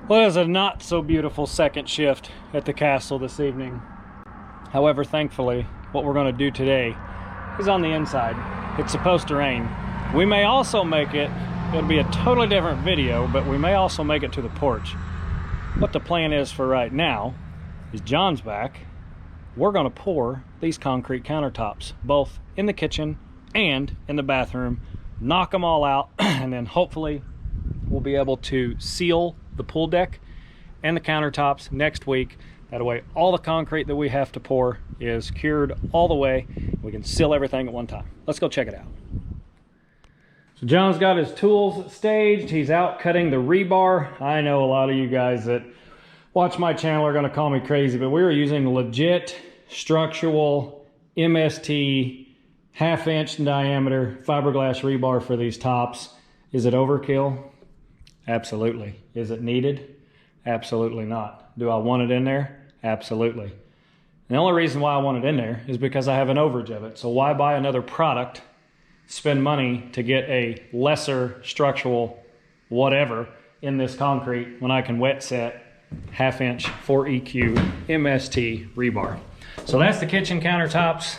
Well, it is a not so beautiful second shift at the castle this evening. However, thankfully, what we're going to do today is on the inside. It's supposed to rain. We may also make it, it'll be a totally different video, but we may also make it to the porch. What the plan is for right now is John's back. We're going to pour these concrete countertops, both in the kitchen and in the bathroom, knock them all out, and then hopefully we'll be able to seal the pool deck and the countertops next week. That way all the concrete that we have to pour is cured all the way. We can seal everything at one time. Let's go check it out. So John's got his tools staged. He's out cutting the rebar. I know a lot of you guys that watch my channel are gonna call me crazy, but we are using legit structural MST 1/2 inch in diameter fiberglass rebar for these tops. Is it overkill? Absolutely. Is it needed? Absolutely not. Do I want it in there? Absolutely. The only reason why I want it in there is because I have an overage of it. So why buy another product, spend money to get a lesser structural whatever in this concrete when I can wet set 1/2 inch 4EQ MST rebar. So that's the kitchen countertops.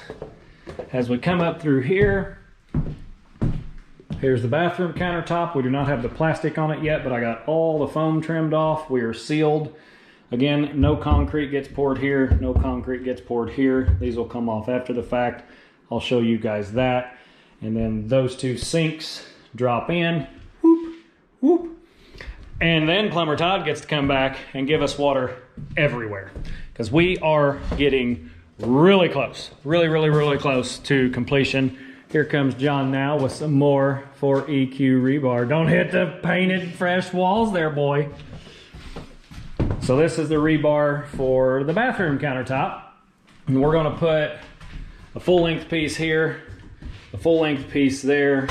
As we come up through here, here's the bathroom countertop. We do not have the plastic on it yet, but I got all the foam trimmed off. We are sealed. Again, no concrete gets poured here, no concrete gets poured here. These will come off after the fact. I'll show you guys that. And then those two sinks drop in, whoop, whoop. And then Plumber Todd gets to come back and give us water everywhere, because we are getting really close, really close to completion. Here comes John now with some more 4EQ rebar. Don't hit the painted fresh walls there, boy. So this is the rebar for the bathroom countertop. And we're gonna put a full length piece here, a full length piece there,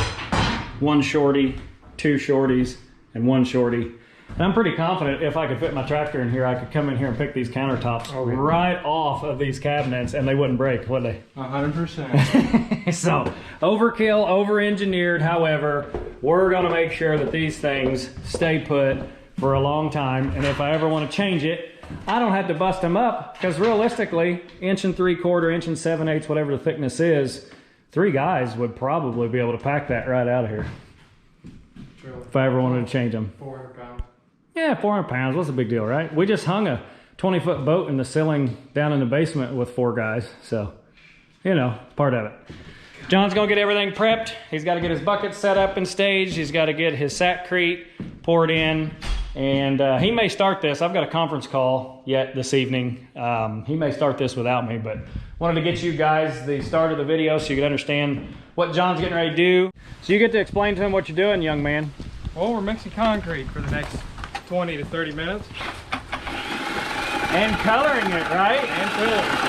one shorty, two shorties, and one shorty. And I'm pretty confident if I could fit my tractor in here, I could come in here and pick these countertops right off of these cabinets and they wouldn't break, would they? 100%. So, overkill, over-engineered. However, we're gonna make sure that these things stay put for a long time. And if I ever wanna change it, I don't have to bust them up, because realistically, 1 3/4 inch, 1 7/8, whatever the thickness is, 3 guys would probably be able to pack that right out of here. True. If I ever wanted to change them. 400 pounds. Yeah, 400 pounds, what's the big deal, right? We just hung a 20-foot boat in the ceiling down in the basement with 4 guys, so, you know, part of it. John's gonna get everything prepped. He's gotta get his bucket set up and staged. He's gotta get his Sakrete poured in, and he may start this. I've got a conference call yet this evening. He may start this without me, but wanted to get you guys the start of the video so you could understand what John's getting ready to do. So you get to explain to him what you're doing, young man. Well, we're mixing concrete for the next 20 to 30 minutes. And coloring it, right? And filling.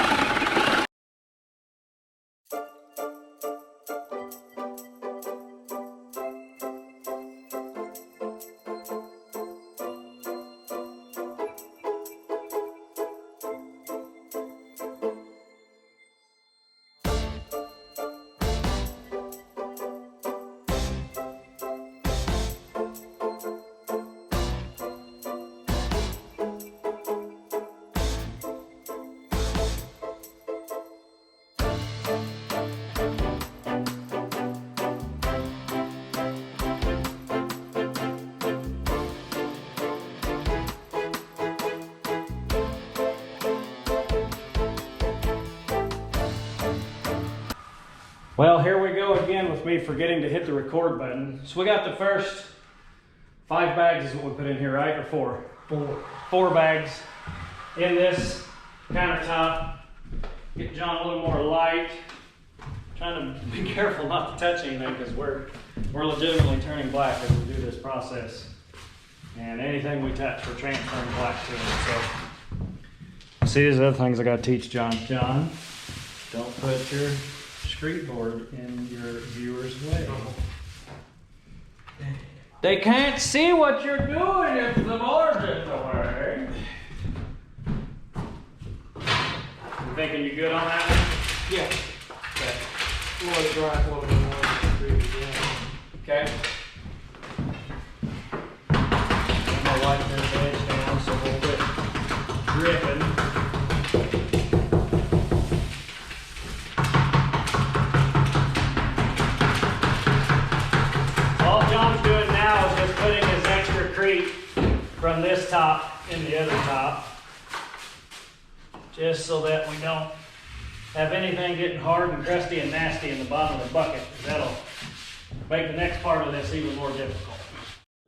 Well, here we go again with me forgetting to hit the record button. So we got the first 5 bags is what we put in here, right? Or 4? 4 bags in this countertop. Get John a little more light. Trying to be careful not to touch anything, because we're legitimately turning black as we do this process. And anything we touch, we're transferring black to it. So, see, these other things I gotta teach John. John, don't put your street board in your viewer's way. They can't see what you're doing if the board's in the way. You thinking you good on that one? Yeah. Okay. We'll let it dry a little bit more. Okay. I'm gonna wipe this edge down. dripping. All John's doing now is just putting his extra crete from this top in the other top, just so that we don't have anything getting hard and crusty and nasty in the bottom of the bucket. That'll make the next part of this even more difficult.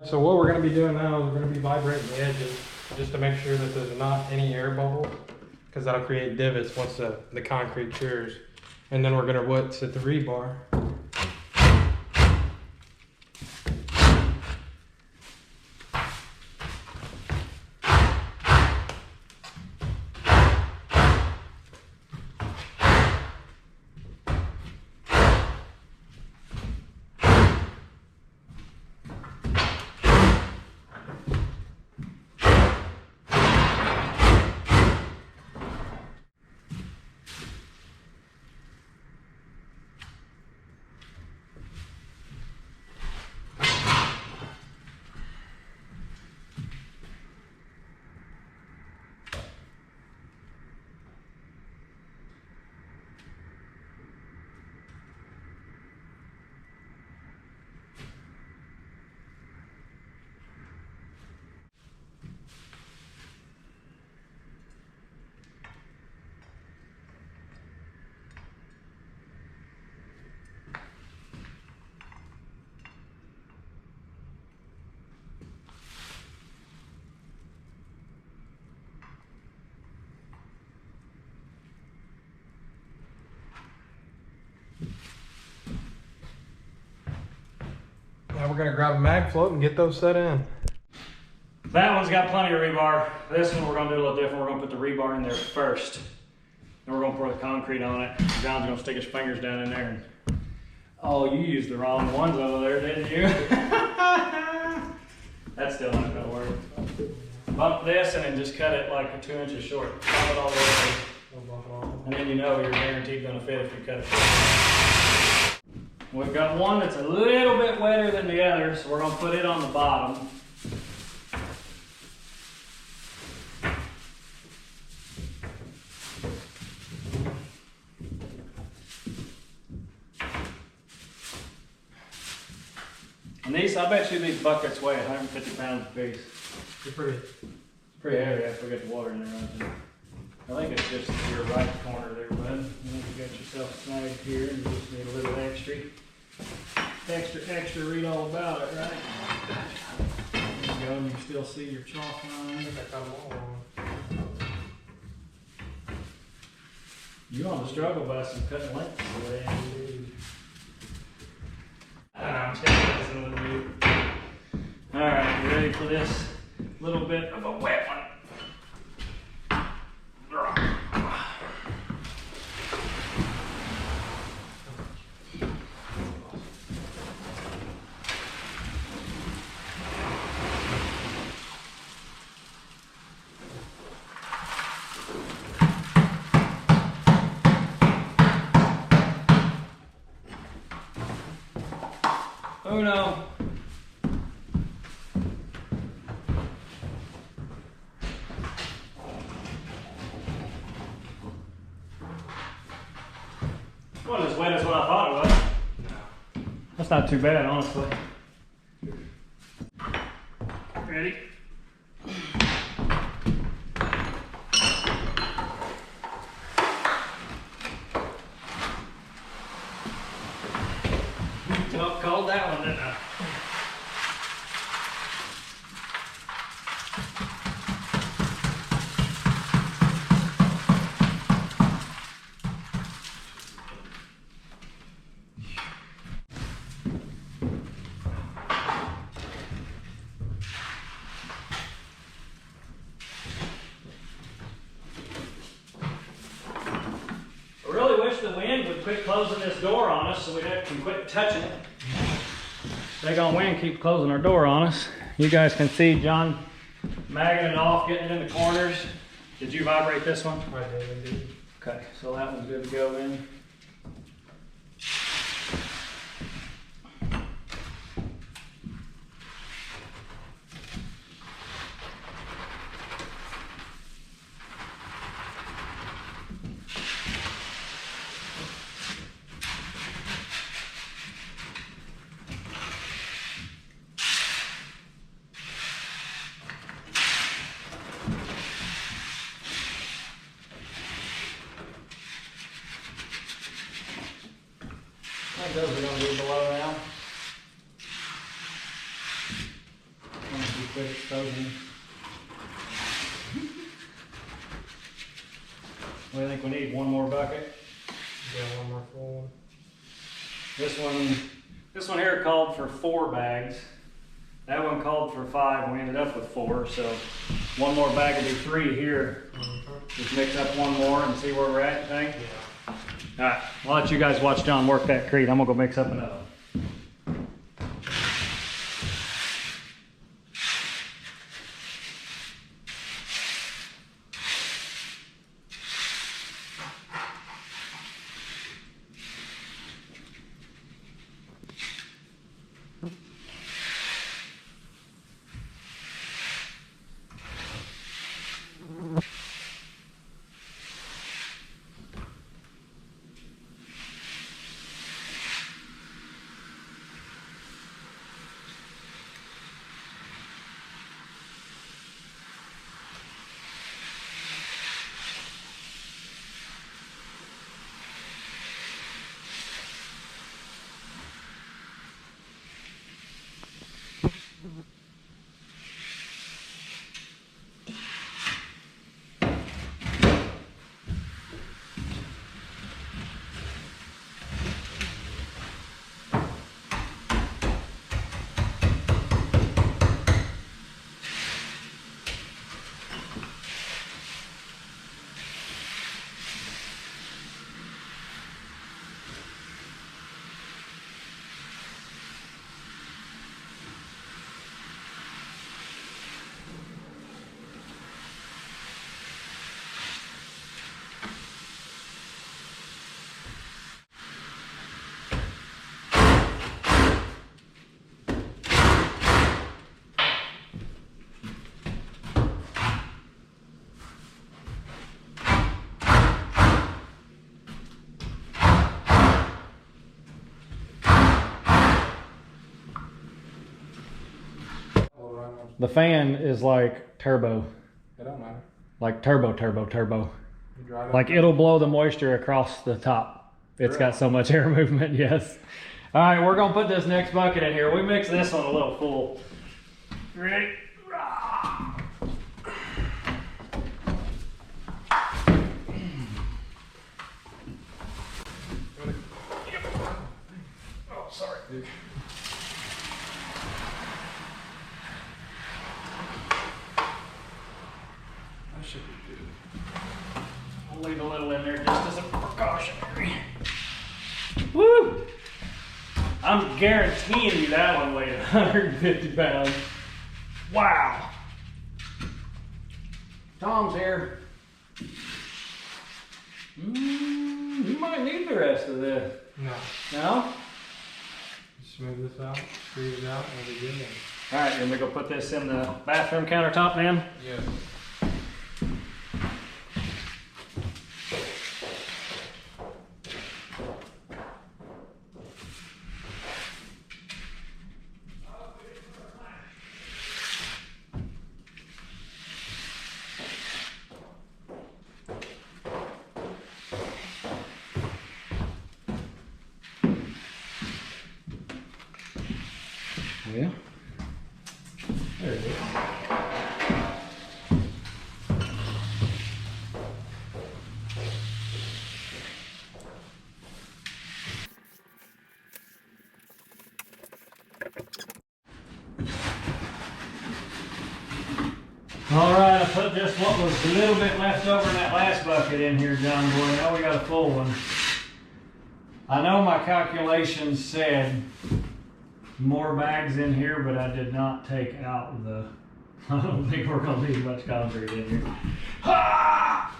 So what we're going to be doing now is we're going to be vibrating the edges just to make sure that there's not any air bubbles, because that'll create divots once the concrete cures. And then we're going to set the rebar. Now we're going to grab a mag float and get those set in. That one's got plenty of rebar. This one we're going to do a little different. We're going to put the rebar in there first. Then we're going to pour the concrete on it. John's going to stick his fingers down in there. And... oh, you used the wrong ones over there, didn't you? That's still not going to work. Bump this and then just cut it like 2 inches short. Bump it all the way. And then you know you're guaranteed going to fit if you cut it short. We've got one that's a little bit wetter than the other, so we're going to put it on the bottom. And these, I bet you these buckets weigh 150 pounds a piece. They're pretty heavy after we get the water in there. I think it's just your right corner there, bud. And then you got yourself snagged here and you just need a little extra read all about it, right? There you go, and you still see your chalk line. I think I got them all on. You on the struggle bus and cutting lengths away. I'm taking this with you. Alright, you ready for this little bit of a wet one? Uno. Wasn't as wet as what I thought it was. No. That's not too bad, honestly. Ready? Called that one, didn't I? I really wish the wind would quit closing this door on us so we can quit touching it. Daggone wind keeps closing our door on us. You guys can see John magging it off, getting it in the corners. Did you vibrate this one? I did, indeed. Okay, so that one's good to go in. think those are going to be below now. Once we quit exposing. What do you think we need? One more bucket? Yeah, one more full one. This one here called for 4 bags. That one called for 5, and we ended up with 4. So one more bag would be 3 here. Just mix up one more and see where we're at, you think? Yeah. All right, I'll let you guys watch John work that crate. I'm gonna go mix up another one. The fan is like turbo. It don't matter. Like turbo. You dry it Like up. it'll blow the moisture across the top. It's got so much air movement, yes. All right, we're gonna put this next bucket in here. We mixed this one a little full. Ready? Oh, sorry. That should be good. I'll leave a little in there just as a precautionary. Woo! I'm guaranteeing you that one weighed 150 pounds. Wow. Tom's here. You might need the rest of this. No. No? Smooth this out, squeeze it out, and we'll be good. All right, then we go put this in the bathroom countertop then. Yes. Yeah. There it is. All right, I put just what was a little bit left over in that last bucket in here, John Boy. Now we got a full one. I know my calculations said more bags in here, but I did not take out the, I don't think we're gonna need much concrete in here. Ha!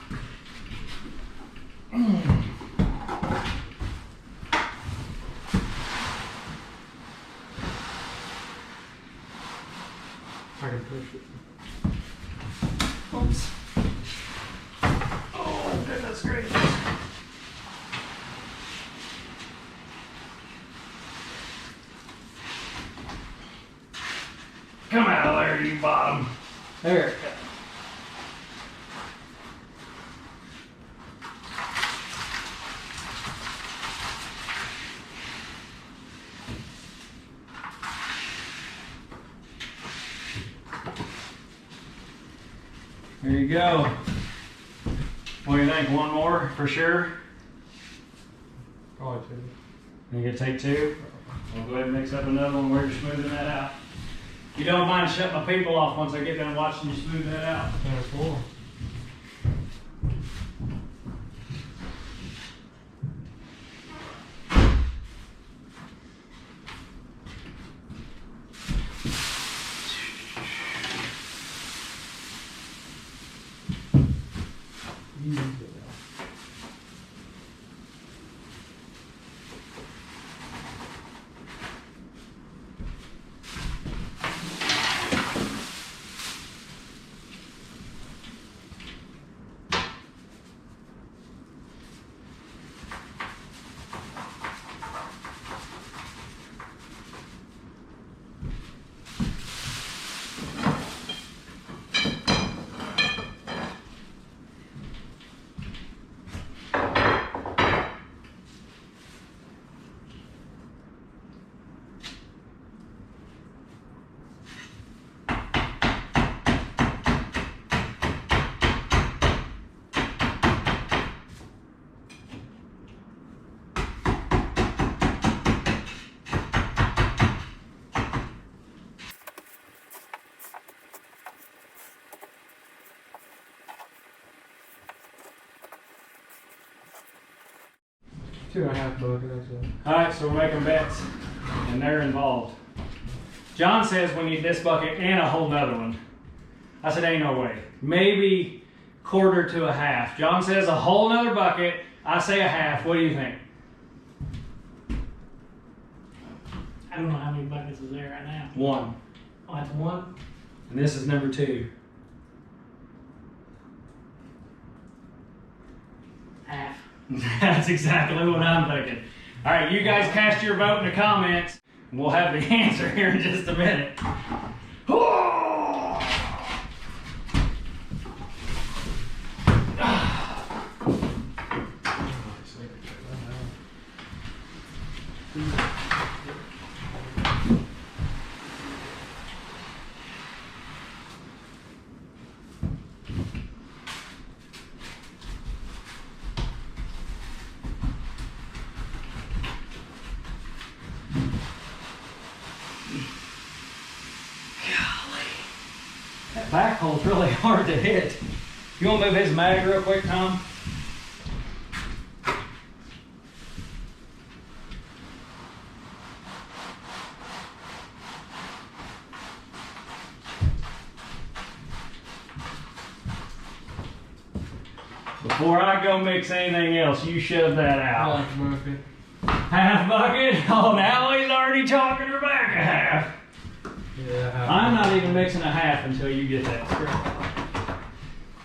I can push it. Oops. Oh, goodness gracious. Come out of there, you bottom. There it goes. There you go. What do you think? One more for sure? Probably two. You can take two? We'll go ahead and mix up another one. We're just smoothing that out. You don't mind shutting my people off once I get done watching you smooth that out? And four. Two and a half buckets. All right, so we're making bets, and they're involved. John says we need this bucket and a whole nother one. I said, ain't no way. Maybe quarter to a half. John says a whole nother bucket. I say a half. What do you think? I don't know how many buckets is there right now. One. Oh, that's one? And this is number two. Half. That's exactly what I'm thinking. All right, you guys cast your vote in the comments. We'll have the answer here in just a minute. That back hole's really hard to hit. You want to move his mag real quick, Tom? Before I go mix anything else, you shove that out. Half bucket. Half bucket? Oh, now he's already talking her back a half. Yeah, half I'm not bucket. even mixing a half until you get that straight.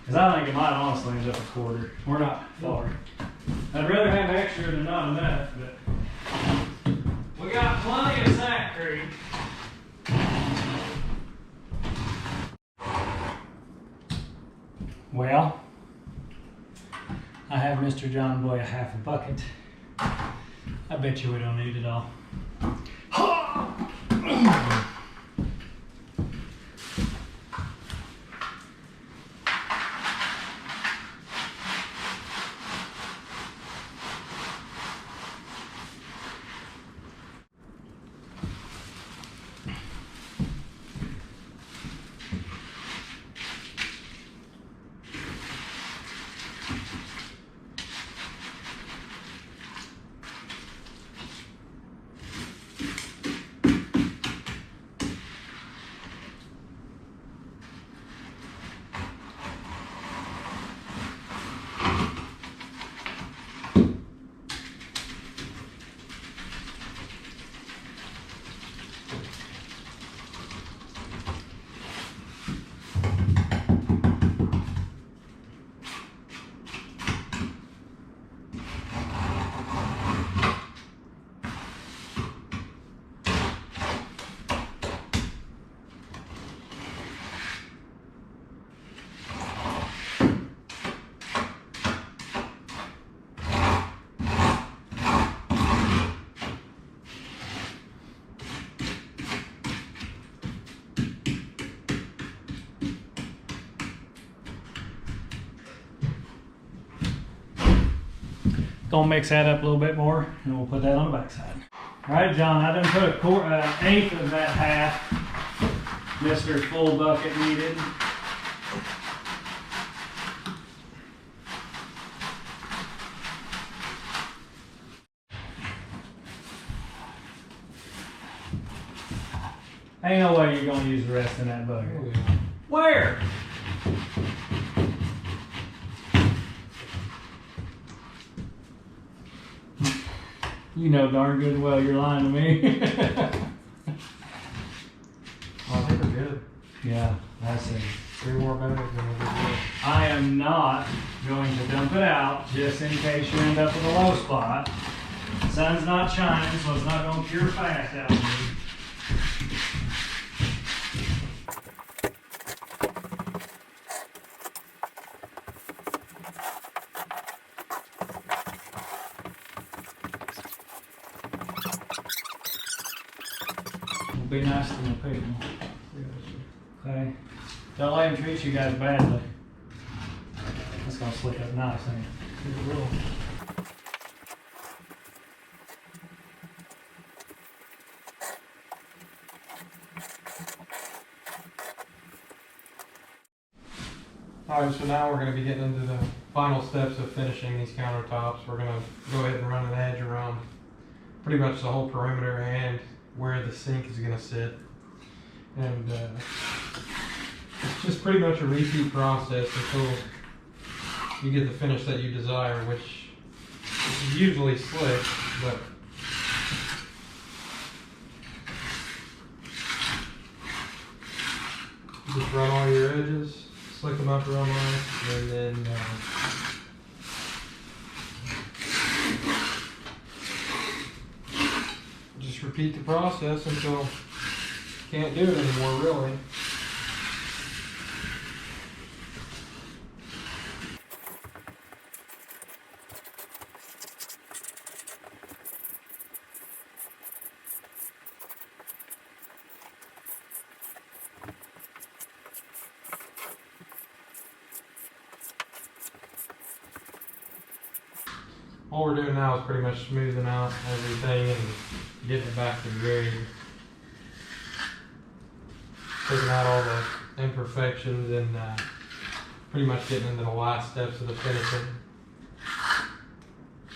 Because I think it might honestly end up a quarter. We're not far. I'd rather have extra than not enough, but we got plenty of Sack Creek. Well, I have Mr. John Boy a half a bucket. I bet you we don't need it all. Gonna mix that up a little bit more, and we'll put that on the backside. All right, John, I done put a eighth of that half Mr. Full Bucket needed. Ain't no way you're gonna use the rest in that bucket. Oh, yeah. Where? You know darn good and well you're lying to me. Oh, I think we're good. Yeah, that's it. 3 more bags and we'll be good. I am not going to dump it out just in case you end up with a low spot. Sun's not shining, so it's not going to cure fast out of me. It'll be nice to the people. Okay? Don't let him treat you guys badly. That's gonna slick up nice, ain't it? It will. Alright, so now we're going to be getting into the final steps of finishing these countertops. We're going to go ahead and run an edge around pretty much the whole perimeter and where the sink is going to sit. And it's just pretty much a repeat process until you get the finish that you desire, which is usually slick, but just run all your edges. Slick them up real nice, and then just repeat the process until you can't do it anymore, really. All we're doing now is pretty much smoothing out everything and getting it back to grade. Taking out all the imperfections and pretty much getting into the last steps of the finishing.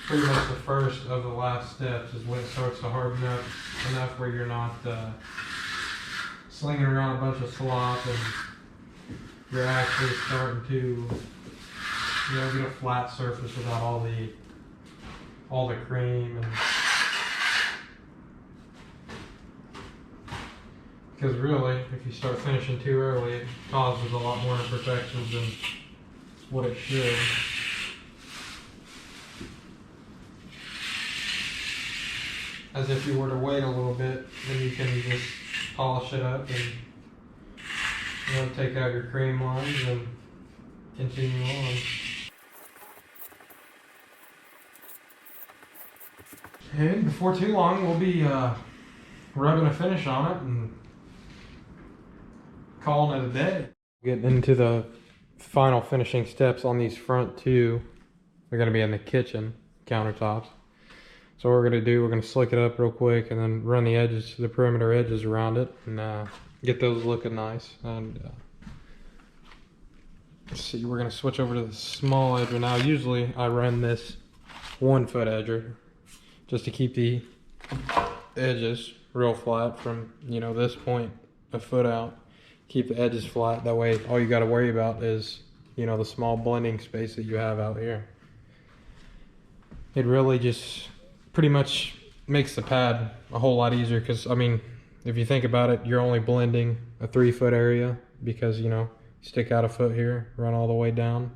Pretty much the first of the last steps is when it starts to harden up enough where you're not slinging around a bunch of slop and you're actually starting to get a flat surface without all the cream. And because really, if you start finishing too early, it causes a lot more imperfections than what it should. As if you were to wait a little bit, then you can just polish it up and take out your cream lines and continue on. And before too long, we'll be rubbing a finish on it and calling it a day. Getting into the final finishing steps on these front two. They're going to be in the kitchen countertops. So what we're going to do, we're going to slick it up real quick and then run the edges, the perimeter edges around it, and get those looking nice. And let's see, we're going to switch over to the small edger now. Usually I run this 1 foot edger just to keep the edges real flat from, this point a foot out. Keep the edges flat. That way all you got to worry about is, the small blending space that you have out here. It really just pretty much makes the pad a whole lot easier because, if you think about it, you're only blending a 3 foot area because, stick out a foot here, run all the way down,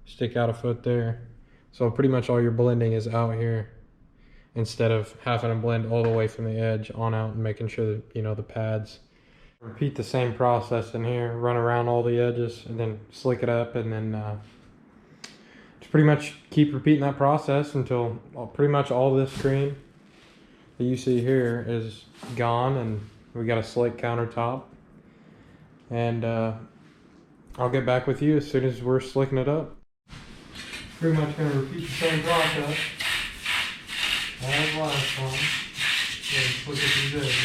stick out a foot there. So pretty much all your blending is out here, instead of having to blend all the way from the edge on out and making sure that, the pads. Repeat the same process in here, run around all the edges and then slick it up, and then just pretty much keep repeating that process until pretty much all this cream that you see here is gone and we got a slick countertop. And I'll get back with you as soon as we're slicking it up. Pretty much going to repeat the same process. As last one. Let's look at these edges.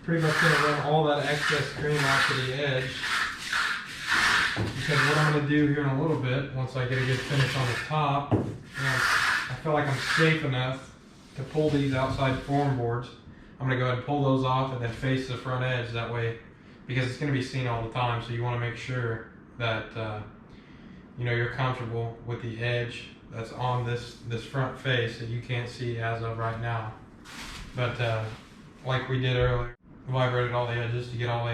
Pretty much going to run all that excess cream out to the edge. Because what I'm going to do here in a little bit, once I get a good finish on the top, I feel like I'm safe enough to pull these outside form boards. I'm going to go ahead and pull those off and then face the front edge that way, because it's going to be seen all the time. So you want to make sure that you're comfortable with the edge that's on this front face that you can't see as of right now. But like we did earlier, vibrated all the edges to get all the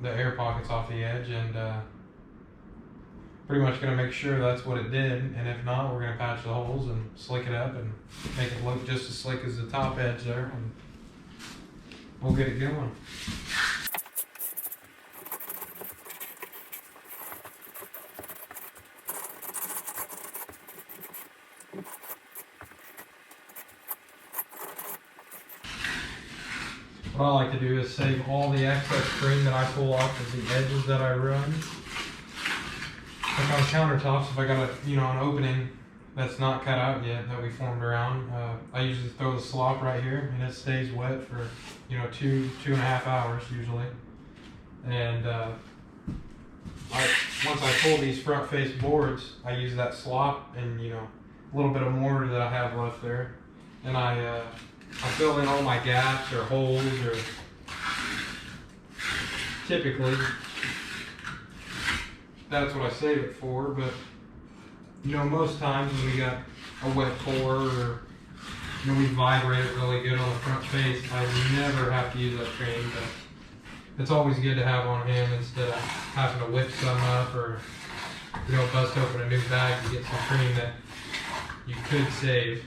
air pockets off the edge, and pretty much going to make sure that's what it did. And if not, we're going to patch the holes and slick it up and make it look just as slick as the top edge there, and we'll get it going. What I like to do is save all the excess cream that I pull off of the edges that I run. Like on countertops, if I got an opening that's not cut out yet that we formed around, I usually throw the slop right here, and it stays wet for 2.5 hours usually. And once I pull these front face boards, I use that slop and a little bit of mortar that I have left there, and I fill in all my gaps or holes, or typically that's what I save it for. But most times when we got a wet pour, or we vibrate it really good on the front face, I never have to use that cream. But it's always good to have on hand instead of having to whip some up, or bust open a new bag to get some cream that you could save.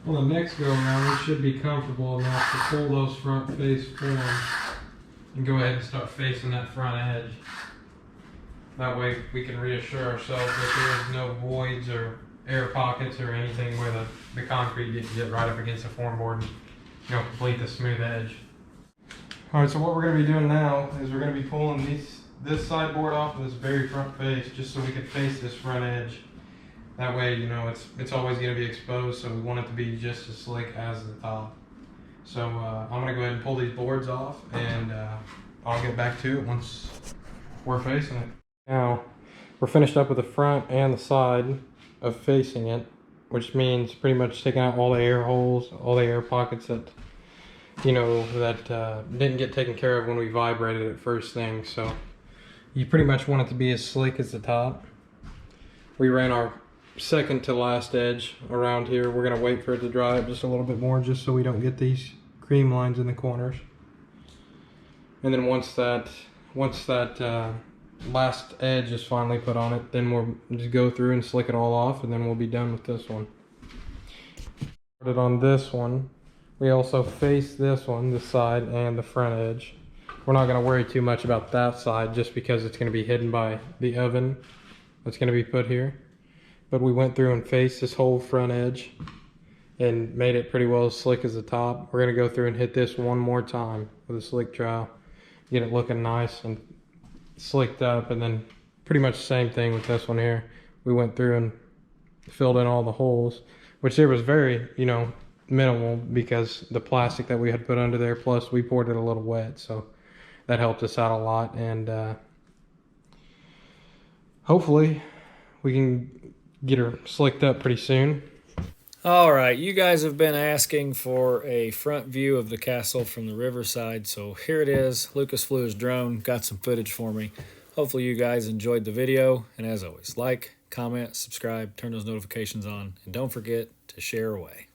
On the next go around, we should be comfortable enough to pull those front face forms and go ahead and start facing that front edge. That way we can reassure ourselves that there is no voids or air pockets or anything where the concrete didn't get right up against the form board and complete the smooth edge. Alright, so what we're going to be doing now is we're going to be pulling this side board off of this very front face, just so we can face this front edge. That way, it's always going to be exposed, so we want it to be just as slick as the top. So I'm going to go ahead and pull these boards off, and I'll get back to it once we're facing it. Now, we're finished up with the front and the side of facing it, which means pretty much taking out all the air holes, all the air pockets that, didn't get taken care of when we vibrated it first thing. So you pretty much want it to be as slick as the top. We ran our second to last edge around here. We're going to wait for it to dry up just a little bit more, just so we don't get these cream lines in the corners. And then once that last edge is finally put on it, then we'll just go through and slick it all off, and then we'll be done with this one. Started on this one. We also face this one, the side and the front edge. We're not going to worry too much about that side, just because it's going to be hidden by the oven that's going to be put here. But we went through and faced this whole front edge and made it pretty well as slick as the top. We're going to go through and hit this one more time with a slick trowel, get it looking nice and slicked up. And then pretty much the same thing with this one here. We went through and filled in all the holes, which there was very, minimal, because the plastic that we had put under there, plus we poured it a little wet, so that helped us out a lot. And hopefully we can get her slicked up pretty soon. All right, you guys have been asking for a front view of the castle from the riverside, so here it is. Lucas flew his drone, got some footage for me. Hopefully you guys enjoyed the video, and as always, like, comment, subscribe, turn those notifications on, and don't forget to share away.